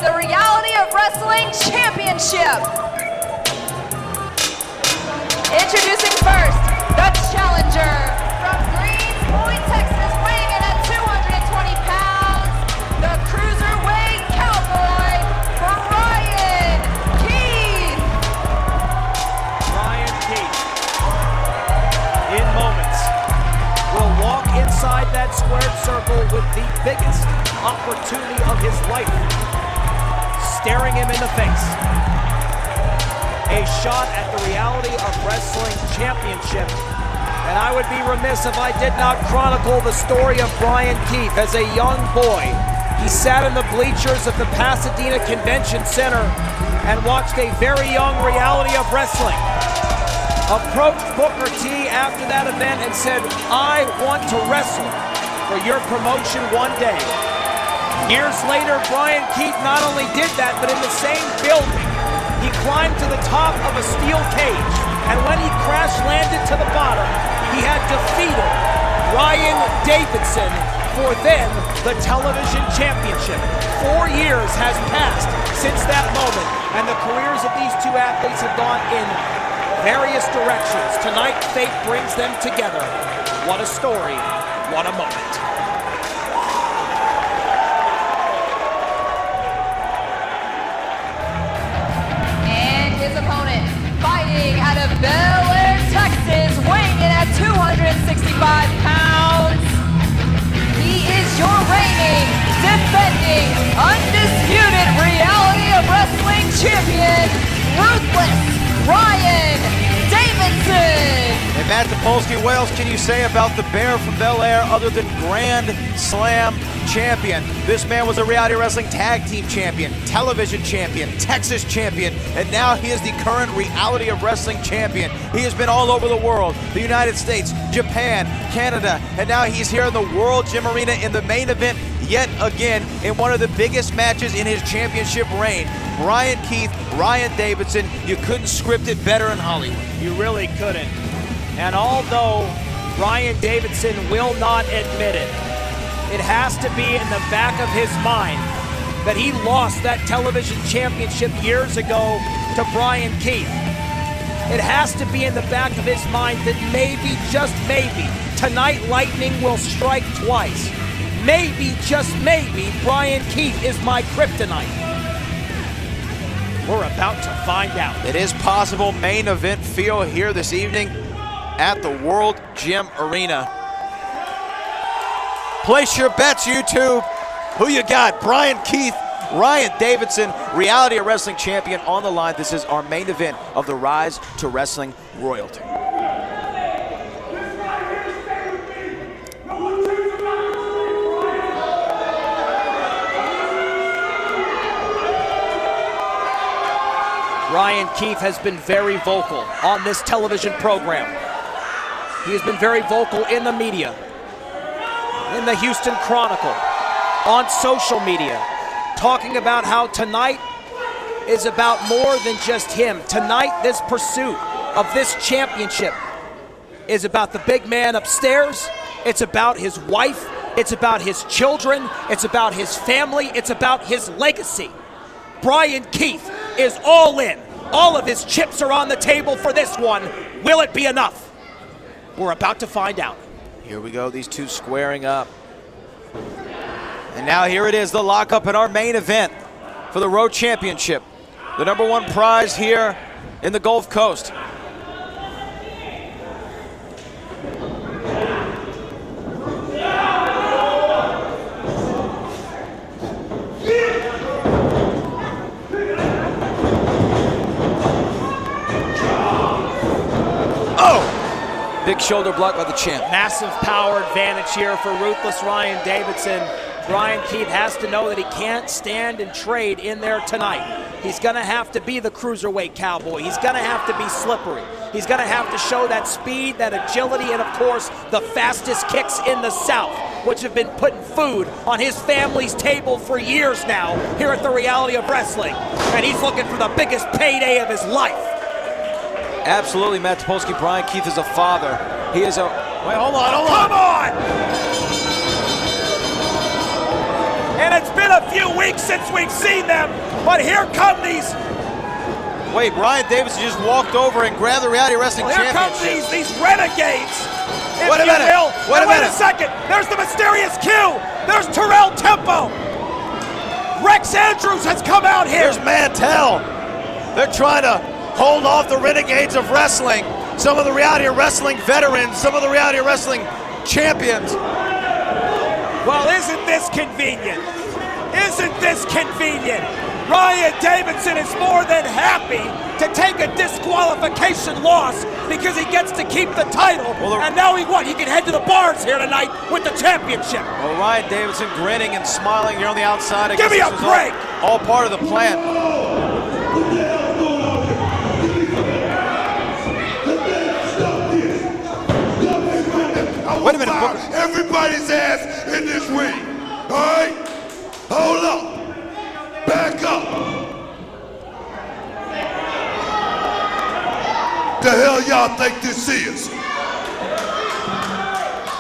the Reality of Wrestling Championship. Introducing first, the challenger from Greens Point, Texas, weighing in at 220 pounds, the Cruiserweight Cowboy, Bryan Keith. Bryan Keith, in moments, will walk inside that squared circle with the biggest opportunity of his life, staring him in the face. A shot at the Reality of Wrestling Championship. And I would be remiss if I did not chronicle the story of Bryan Keith. As a young boy, he sat in the bleachers of the Pasadena Convention Center and watched a very young Reality of Wrestling. Approached Booker T after that event and said, "I want to wrestle for your promotion one day." Years later, Bryan Keith not only did that, but in the same building, he climbed to the top of a steel cage, and when he crash-landed to the bottom, he had defeated Ryan Davidson for then the television championship. 4 years has passed since that moment, and the careers of these two athletes have gone in various directions. Tonight, fate brings them together. What a story, what a moment. Opponent, fighting out of Bel Air, Texas, weighing in at 265 pounds. He is your reigning, defending, undisputed Reality of Wrestling champion, Ruthless Ryan Davidson. Hey, Matt Topolsky, what else can you say about the Bear from Bel Air other than Grand Slam champion? This man was a Reality Wrestling Tag Team champion, television champion, Texas champion, and now he is the current Reality of Wrestling champion. He has been all over the world, the United States, Japan, Canada, and now he's here in the World Gym Arena in the main event yet again in one of the biggest matches in his championship reign. Bryan Keith, Ryan Davidson, you couldn't script it better in Hollywood. You really couldn't. And although Ryan Davidson will not admit it, it has to be in the back of his mind that he lost that television championship years ago to Bryan Keith. It has to be in the back of his mind that maybe, just maybe, tonight lightning will strike twice. Maybe, just maybe, Bryan Keith is my kryptonite. We're about to find out. It is possible. Main event feel here this evening at the World Gym Arena. Place your bets, YouTube. Who you got? Bryan Keith, Ryan Davidson, Reality of Wrestling champion on the line. This is our main event of the Rise to Wrestling Royalty. Ryan Keith has been very vocal on this television program. He has been very vocal in the media, in the Houston Chronicle, on social media, talking about how tonight is about more than just him. Tonight, this pursuit of this championship is about the big man upstairs. It's about his wife. It's about his children. It's about his family. It's about his legacy. Bryan Keith is all in. All of his chips are on the table for this one. Will it be enough? We're about to find out. Here we go, these two squaring up. And now here it is, the lockup in our main event for the Road Championship. The #1 prize here in the Gulf Coast. Big shoulder block by the champ. Massive power advantage here for Ruthless Ryan Davidson. Bryan Keith has to know that he can't stand and trade in there tonight. He's gonna have to be the Cruiserweight Cowboy. He's gonna have to be slippery. He's gonna have to show that speed, that agility, and of course, the fastest kicks in the South, which have been putting food on his family's table for years now here at the Reality of Wrestling. And he's looking for the biggest payday of his life. Absolutely, Matt Topolsky. Bryan Keith is a father. He is a... Wait, hold on. Come on! And it's been a few weeks since we've seen them, but here come these. Wait, Bryan Davidson just walked over and grabbed the Reality Wrestling Here come Championship. these renegades. Wait a minute. Wait a second. There's the mysterious Q. There's Terrell Tempo. Rex Andrews has come out here. Here's Mantel. They're trying to hold off the renegades of wrestling. Some of the Reality Wrestling veterans, some of the Reality Wrestling champions. Well, isn't this convenient? Isn't this convenient? Bryan Davidson is more than happy to take a disqualification loss because he gets to keep the title. And now he can head to the bars here tonight with the championship. Well, Bryan Davidson grinning and smiling here on the outside. Give me a break. All part of the plan. Wait a minute, Booker. Everybody's ass in this ring. All right? Hold up. Back up. The hell y'all think this is?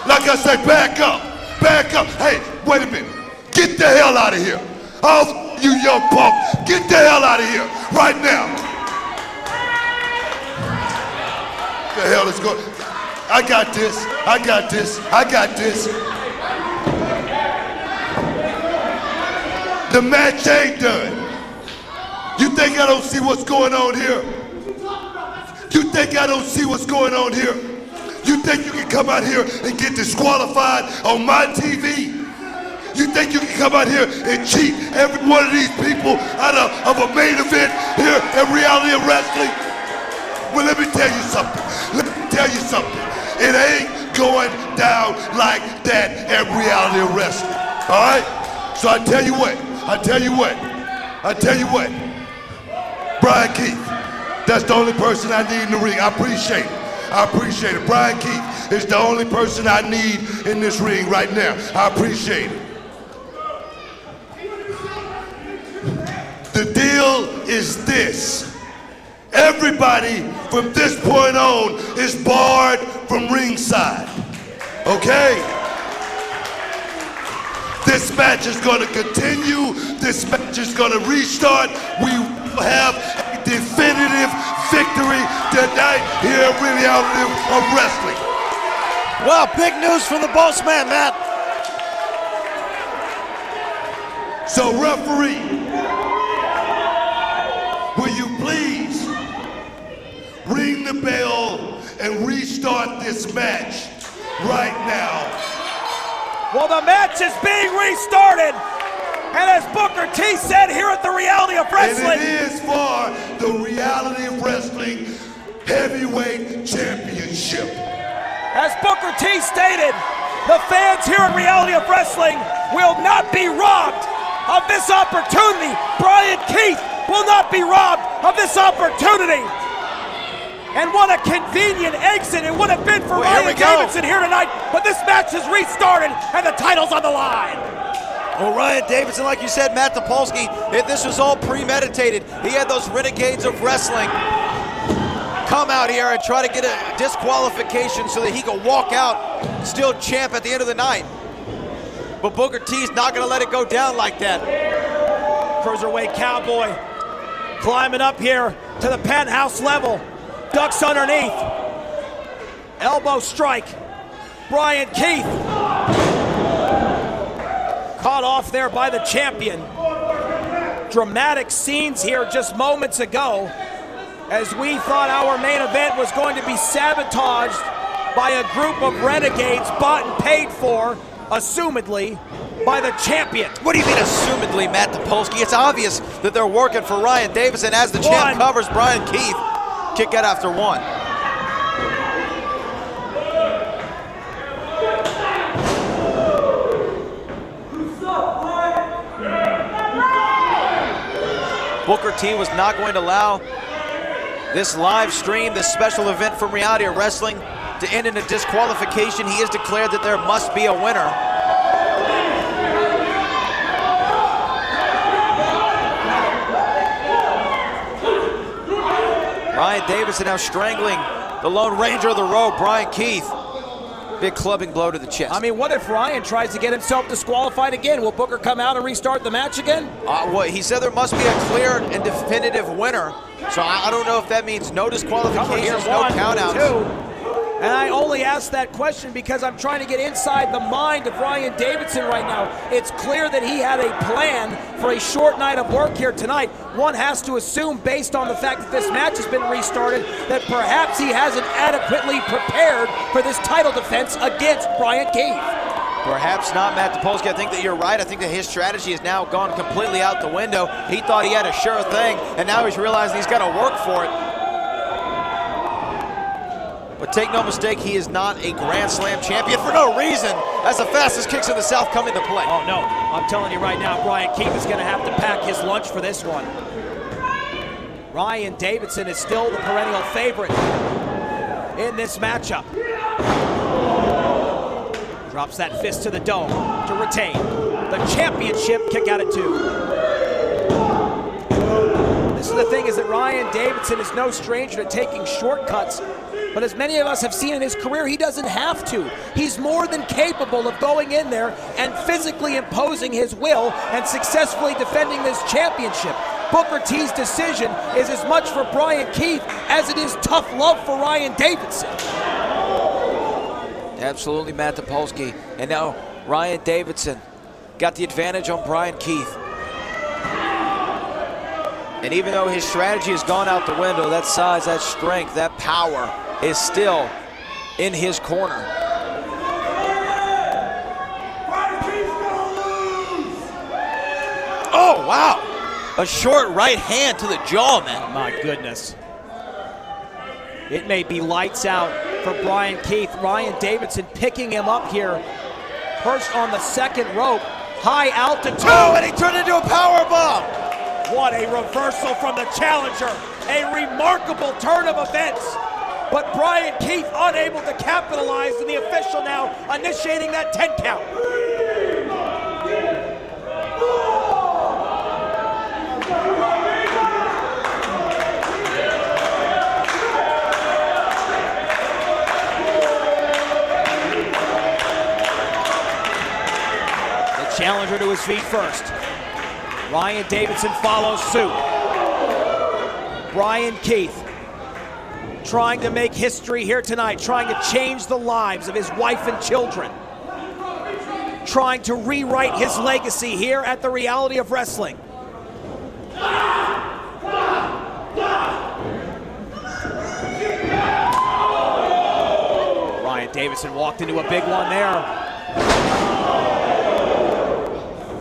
Like I said, back up. Back up. Hey, wait a minute. Get the hell out of here. Oh, you young punk. Get the hell out of here right now. The hell is going? I got this. I got this. I got this. The match ain't done. You think I don't see what's going on here? You think I don't see what's going on here? You think you can come out here and get disqualified on my TV? You think you can come out here and cheat every one of these people out of a main event here at Reality of Wrestling? Well, let me tell you something. Let me tell you something. It ain't going down like that at Reality of Wrestling. All right? So I tell you what. Bryan Keith, that's the only person I need in the ring. I appreciate it. Bryan Keith is the only person I need in this ring right now. I appreciate it. The deal is this. Everybody from this point on is barred from ringside. Okay? This match is going to continue. This match is going to restart. We have a definitive victory tonight here at Reality of Wrestling. Well, big news from the boss man, Matt. So, referee, will you please ring the bell and restart this match right now? Well, the match is being restarted. And as Booker T said here at the Reality of Wrestling. And it is for the Reality of Wrestling Heavyweight Championship. As Booker T stated, the fans here at Reality of Wrestling will not be robbed of this opportunity. Bryan Keith will not be robbed of this opportunity. And what a convenient exit it would have been for Bryan Davidson here tonight, but this match is restarted and the title's on the line. Well, Bryan Davidson, like you said, Matt Topolsky, this was all premeditated. He had those renegades of wrestling come out here and try to get a disqualification so that he could walk out still champ at the end of the night. But Booker T's not going to let it go down like that. Cruiserweight Cowboy climbing up here to the penthouse level. Ducks underneath. Elbow strike. Bryan Keith caught off there by the champion. Dramatic scenes here just moments ago as we thought our main event was going to be sabotaged by a group of renegades bought and paid for, assumedly, by the champion. What do you mean assumedly, Matt Topolsky? It's obvious that they're working for Bryan Davidson as the champ covers Bryan Keith. Kick out after one. Booker T was not going to allow this live stream, this special event from Reality of Wrestling to end in a disqualification. He has declared that there must be a winner. Bryan Davidson now strangling the Lone Ranger of the Road, Bryan Keith. Big clubbing blow to the chest. I mean, what if Ryan tries to get himself disqualified again? Will Booker come out and restart the match again? Well, he said there must be a clear and definitive winner. So I don't know if that means no disqualifications, no countouts. And I only ask that question because I'm trying to get inside the mind of Bryan Davidson right now. It's clear that he had a plan for a short night of work here tonight. One has to assume, based on the fact that this match has been restarted, that perhaps he hasn't adequately prepared for this title defense against Bryan Keith. Perhaps not, Matt Topolsky. I think that you're right. I think that his strategy has now gone completely out the window. He thought he had a sure thing, and now he's realizing he's got to work for it. But take no mistake, he is not a Grand Slam champion for no reason, as the fastest kicks in the South come into play. Oh, no. I'm telling you right now, Bryan Keith is going to have to pack his lunch for this one. Bryan Davidson is still the perennial favorite in this matchup. Drops that fist to the dome to retain the championship. Kick out at 2. This is the thing, is that Bryan Davidson is no stranger to taking shortcuts. But as many of us have seen in his career, he doesn't have to. He's more than capable of going in there and physically imposing his will and successfully defending this championship. Booker T's decision is as much for Bryan Keith as it is tough love for Bryan Davidson. Absolutely, Matt Topolsky. And now Bryan Davidson got the advantage on Bryan Keith. And even though his strategy has gone out the window, that size, that strength, that power is still in his corner. Oh, wow. A short right hand to the jaw, man. My goodness. It may be lights out for Bryan Keith. Bryan Davidson picking him up here. Perched on the second rope. High altitude. Oh, and he turned into a power bomb. What a reversal from the challenger. A remarkable turn of events. But Bryan Keith unable to capitalize, and the official now initiating that 10 count. The challenger to his feet first. Bryan Davidson follows suit. Bryan Keith trying to make history here tonight, trying to change the lives of his wife and children, trying to rewrite his legacy here at the Reality of Wrestling. Bryan Davidson walked into a big one there.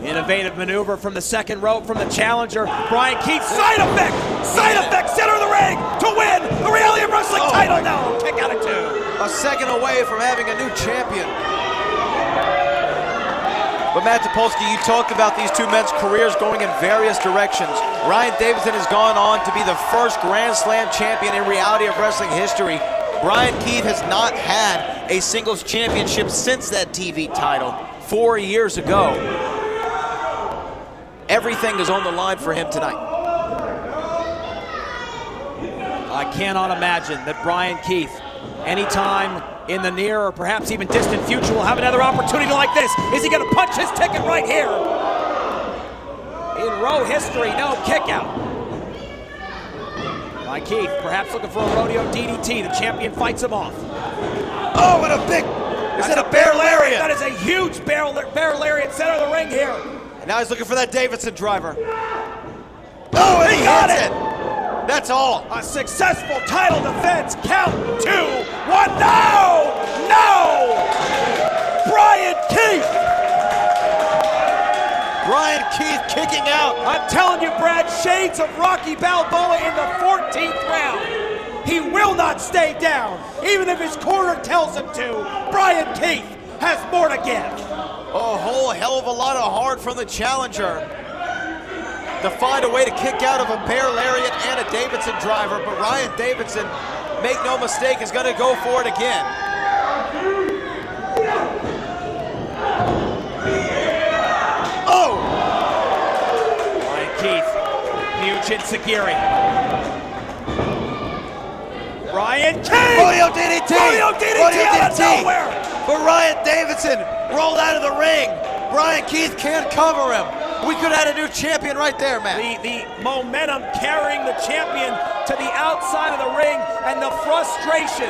Innovative maneuver from the second rope from the challenger. Bryan Keith, side effect, center of the ring to win the Reality of Wrestling title now. Kick out at 2. A second away from having a new champion. But Matt Topolsky, you talked about these two men's careers going in various directions. Bryan Davidson has gone on to be the first Grand Slam champion in Reality of Wrestling history. Bryan Keith has not had a singles championship since that TV title 4 years ago. Everything is on the line for him tonight. I cannot imagine that Bryan Keith, anytime in the near or perhaps even distant future, will have another opportunity like this. Is he going to punch his ticket right here? In Rowe history, no kick out. Bryan Keith perhaps looking for a rodeo DDT. The champion fights him off. Oh, and a big, is it a bear lariat? That is a huge bear lariat center of the ring here. And now he's looking for that Davidson driver. Oh, and he got it. That's all. A successful title defense. Count 2, 1. No! Bryan Keith. Bryan Keith kicking out. I'm telling you, Brad, shades of Rocky Balboa in the 14th round. He will not stay down, even if his corner tells him to. Bryan Keith has more to give. A whole hell of a lot of heart from the challenger to find a way to kick out of a bear lariat and a Davidson driver. But Bryan Davidson, make no mistake, is going to go for it again. Oh! Bryan Keith, huge enziguri. Bryan Keith! Rodeo DDT! Rodeo DDT out of nowhere! But Ryan Davidson rolled out of the ring. Bryan Keith can't cover him. We could have had a new champion right there, man. The momentum carrying the champion to the outside of the ring, and the frustration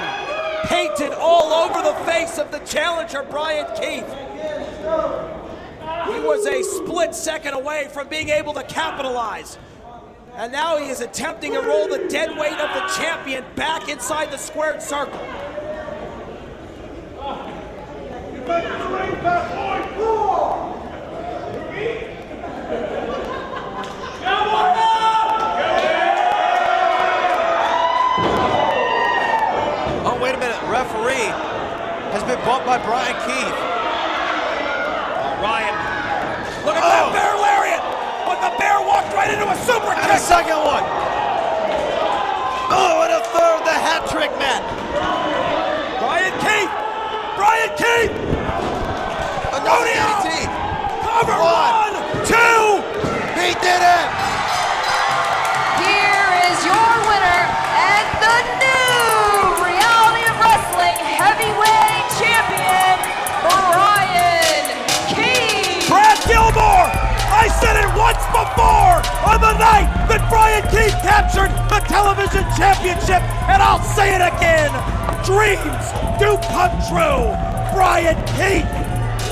painted all over the face of the challenger, Bryan Keith. He was a split second away from being able to capitalize. And now he is attempting to roll the dead weight of the champion back inside the squared circle. Oh, wait a minute. Referee has been bumped by Bryan Keith. Ryan, look at that bear lariat! But the bear walked right into a super And kick! a second one. Oh, and a third, the hat trick, man. Bryan Keith! Bryan Keith! Another Rodeo! DDT. Cover! One. 1, 2! He did it. Here is your winner and the new Reality of Wrestling Heavyweight Champion, Bryan Keith. Brad Gilmore! I said it once before on the night that Bryan Keith captured the television championship, and I'll say it again. Dreams do come true. Bryan Keith,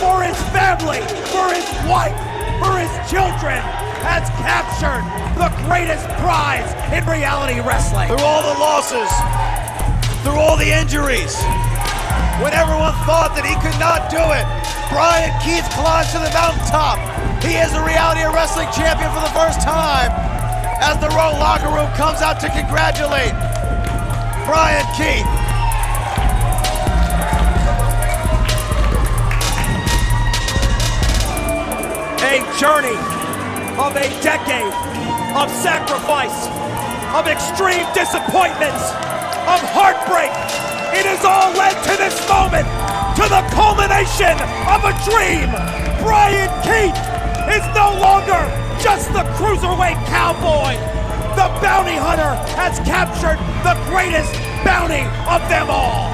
for his family, for his wife, for his children, has captured the greatest prize in reality wrestling. Through all the losses, through all the injuries, when everyone thought that he could not do it, Bryan Keith climbs to the mountaintop. He is the Reality of Wrestling champion for the first time as the Raw locker room comes out to congratulate Bryan Keith. A journey of a decade of sacrifice, of extreme disappointments, of heartbreak. It has all led to this moment, to the culmination of a dream. Bryan Keith is no longer just the cruiserweight cowboy. The bounty hunter has captured the greatest bounty of them all.